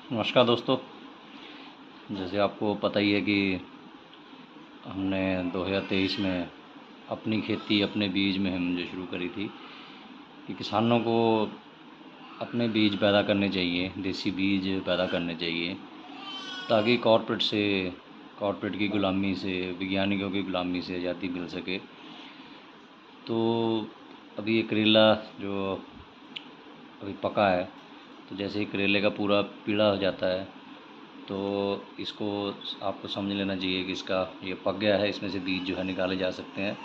नमस्कार दोस्तों। जैसे आपको पता ही है कि हमने 2023 में अपनी खेती अपने बीज में हम जो शुरू करी थी कि किसानों को अपने बीज पैदा करने चाहिए, देसी बीज पैदा करने चाहिए ताकि कॉर्पोरेट की ग़ुलामी से, वैज्ञानिकों की ग़ुलामी से आज़ादी मिल सके। तो अभी ये करेला जो अभी पका है, तो जैसे ही करेले का पूरा पीला हो जाता है तो इसको आपको समझ लेना चाहिए कि इसका ये पक गया है, इसमें से बीज जो है निकाले जा सकते हैं।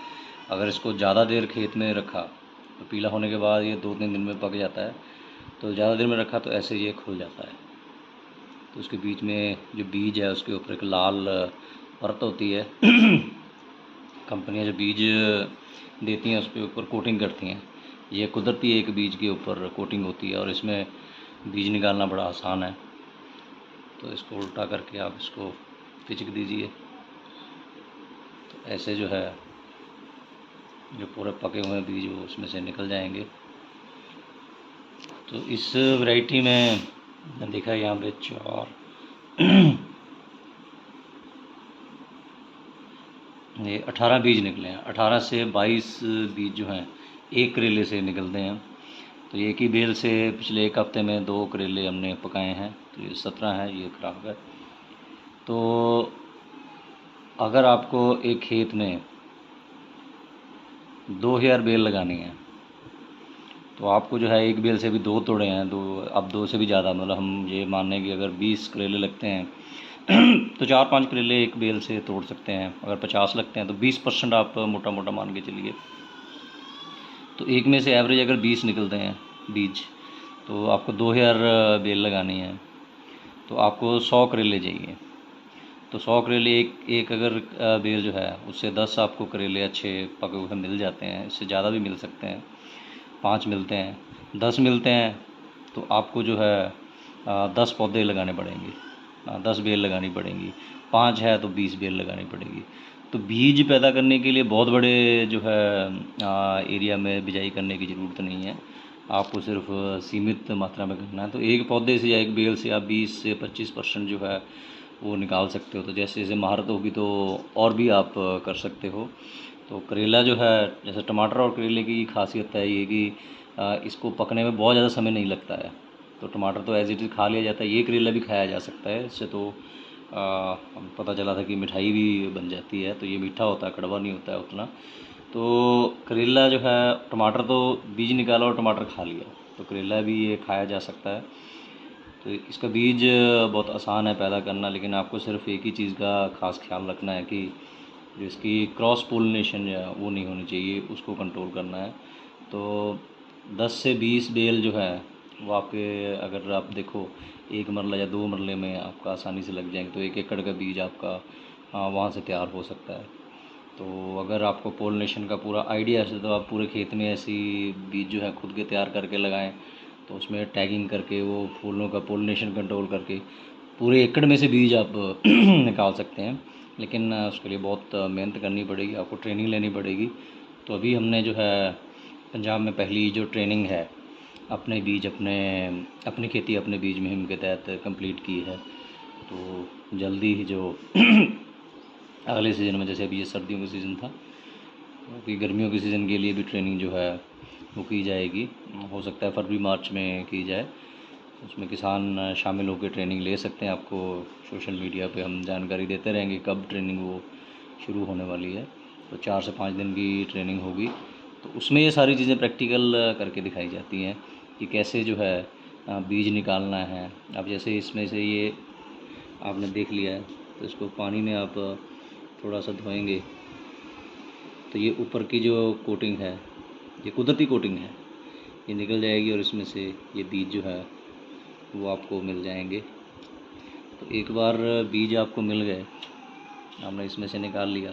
अगर इसको ज़्यादा देर खेत में रखा तो पीला होने के बाद ये 2-3 दिन में पक जाता है, तो ज़्यादा देर में रखा तो ऐसे ये खुल जाता है। तो उसके बीच में जो बीज है उसके ऊपर एक लाल परत होती है। कंपनियां जो बीज देती हैं उस पर ऊपर कोटिंग करती हैं। ये कुदरती एक बीज के ऊपर कोटिंग होती है और इसमें बीज निकालना बड़ा आसान है। तो इसको उल्टा करके आप इसको पिचक दीजिए, तो ऐसे जो है जो पूरे पके हुए बीज वो उसमें से निकल जाएंगे। तो इस वैरायटी में मैंने देखा यहाँ पे 18 बीज निकले हैं। 18 से 22 बीज जो हैं एक करेले से निकलते हैं। तो एक ही बेल से पिछले एक हफ्ते में 2 करेले हमने पकाए हैं, तो ये 17 है, ये ख़राब है। तो अगर आपको एक खेत में 2000 बेल लगानी है तो आपको जो है एक बेल से भी 2 तोड़े हैं, अब 2 से भी ज़्यादा, मतलब हम ये मान लें कि अगर 20 करेले लगते हैं तो 4-5 करेले एक बेल से तोड़ सकते हैं। अगर 50 लगते हैं तो 20% आप मोटा मोटा मान के चलिए। तो एक में से एवरेज अगर 20 निकलते हैं बीज, तो आपको 2000 बेल लगानी है, तो आपको 100 करेले चाहिए। तो 100 करेले एक अगर बेल जो है उससे 10 आपको करेले अच्छे पके हुए मिल जाते हैं। इससे ज़्यादा भी मिल सकते हैं, 5 मिलते हैं, 10 मिलते हैं, तो आपको जो है 10 पौधे लगाने पड़ेंगे, 10 बेल लगानी पड़ेंगी। 5 है तो 20 बेल लगानी पड़ेगी। तो बीज पैदा करने के लिए बहुत बड़े जो है एरिया में बिजाई करने की ज़रूरत नहीं है, आपको सिर्फ सीमित मात्रा में करना है। तो एक पौधे से या एक बेल से आप 20 से 25% जो है वो निकाल सकते हो। तो जैसे जैसे महारत होगी तो और भी आप कर सकते हो। तो करेला जो है, जैसे टमाटर और करेले की खासियत है ये कि इसको पकने में बहुत ज़्यादा समय नहीं लगता है। तो टमाटर तो एज इट इज़ खा लिया जाता है, ये करेला भी खाया जा सकता है। इससे तो पता चला था कि मिठाई भी बन जाती है। तो ये मीठा होता है, कड़वा नहीं होता है उतना। तो करेला जो है, टमाटर तो बीज निकाला और टमाटर खा लिया, तो करेला भी ये खाया जा सकता है। तो इसका बीज बहुत आसान है पैदा करना, लेकिन आपको सिर्फ एक ही चीज़ का ख़ास ख्याल रखना है कि जो इसकी क्रॉस पोलिनेशन या वो नहीं होनी चाहिए, उसको कंट्रोल करना है। तो 10 से 20 बेल जो है वो आपके, अगर आप देखो एक मरला या 2 मरले में आपका आसानी से लग जाएंगे, तो 1 एकड़ का बीज आपका वहाँ से तैयार हो सकता है। तो अगर आपको पोलिनेशन का पूरा आइडिया है तो आप पूरे खेत में ऐसी बीज जो है खुद के तैयार करके लगाएं। तो उसमें टैगिंग करके वो फूलों का पोलिनेशन कंट्रोल करके पूरे एकड़ में से बीज आप निकाल सकते हैं। लेकिन उसके लिए बहुत मेहनत करनी पड़ेगी, आपको ट्रेनिंग लेनी पड़ेगी। तो अभी हमने जो है पंजाब में पहली जो ट्रेनिंग है अपनी खेती अपने बीज मुहिम के तहत कंप्लीट की है। तो जल्दी ही जो अगले सीज़न में, जैसे अभी ये सर्दियों का सीज़न था, अभी गर्मियों के सीज़न के लिए भी ट्रेनिंग जो है वो की जाएगी। हो सकता है फरवरी मार्च में की जाए। उसमें किसान शामिल होकर ट्रेनिंग ले सकते हैं। आपको सोशल मीडिया पे हम जानकारी देते रहेंगे कब ट्रेनिंग वो शुरू होने वाली है। तो 4 से 5 दिन की ट्रेनिंग होगी। तो उसमें ये सारी चीज़ें प्रैक्टिकल करके दिखाई जाती हैं कि कैसे जो है बीज निकालना है। अब जैसे इसमें से ये आपने देख लिया है, तो इसको पानी में आप थोड़ा सा धोएंगे, तो ये ऊपर की जो कोटिंग है, ये कुदरती कोटिंग है, ये निकल जाएगी और इसमें से ये बीज जो है वो आपको मिल जाएंगे। तो एक बार बीज आपको मिल गए, आपने इसमें से निकाल लिया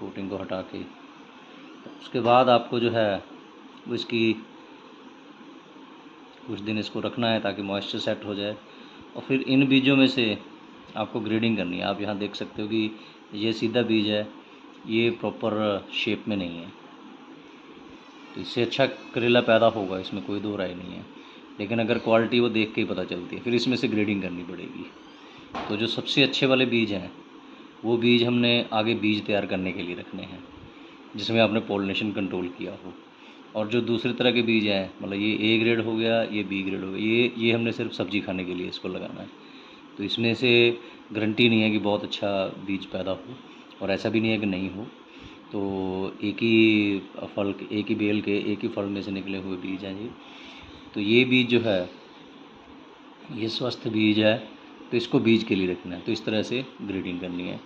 कोटिंग को हटा के, तो उसके बाद आपको जो है वो इसकी कुछ दिन इसको रखना है ताकि मॉइस्चर सेट हो जाए। और फिर इन बीजों में से आपको ग्रेडिंग करनी है। आप यहाँ देख सकते हो कि ये सीधा बीज है, ये प्रॉपर शेप में नहीं है। तो इससे अच्छा करेला पैदा होगा, इसमें कोई दो राय नहीं है। लेकिन अगर क्वालिटी वो देख के ही पता चलती है, फिर इसमें से ग्रेडिंग करनी पड़ेगी। तो जो सबसे अच्छे वाले बीज हैं वो बीज हमने आगे बीज तैयार करने के लिए रखने हैं, जिसमें आपने पोलिनेशन कंट्रोल किया हो। और जो दूसरे तरह के बीज हैं, मतलब ये ए ग्रेड हो गया, ये बी ग्रेड हो गया, ये हमने सिर्फ सब्ज़ी खाने के लिए इसको लगाना है। तो इसमें से गारंटी नहीं है कि बहुत अच्छा बीज पैदा हो, और ऐसा भी नहीं है कि नहीं हो। तो एक ही फल एक ही बेल के एक ही फल में से निकले हुए बीज हैं ये। तो ये बीज जो है ये स्वस्थ बीज है, तो इसको बीज के लिए रखना है। तो इस तरह से ग्रेडिंग करनी है।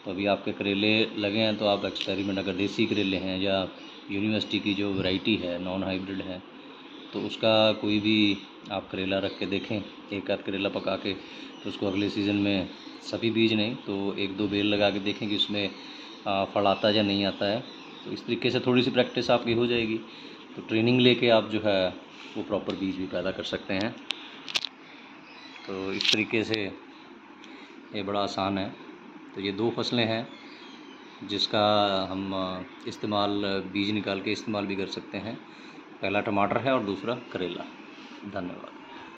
तो अभी आपके करेले लगे हैं तो आप एक्सपेरिमेंट, अगर देसी करेले हैं या यूनिवर्सिटी की जो वैरायटी है नॉन हाइब्रिड है, तो उसका कोई भी आप करेला रख के देखें, एक आध करेला पका के, तो उसको अगले सीज़न में सभी बीज नहीं तो एक दो बेल लगा के देखें कि उसमें फल आता है या नहीं आता है। तो इस तरीके से थोड़ी सी प्रैक्टिस आपकी हो जाएगी, तो ट्रेनिंग लेके आप जो है वो प्रॉपर बीज भी पैदा कर सकते हैं। तो इस तरीके से ये बड़ा आसान है। तो ये 2 फसलें हैं जिसका हम इस्तेमाल, बीज निकाल के इस्तेमाल भी कर सकते हैं। पहला टमाटर है और दूसरा करेला। धन्यवाद।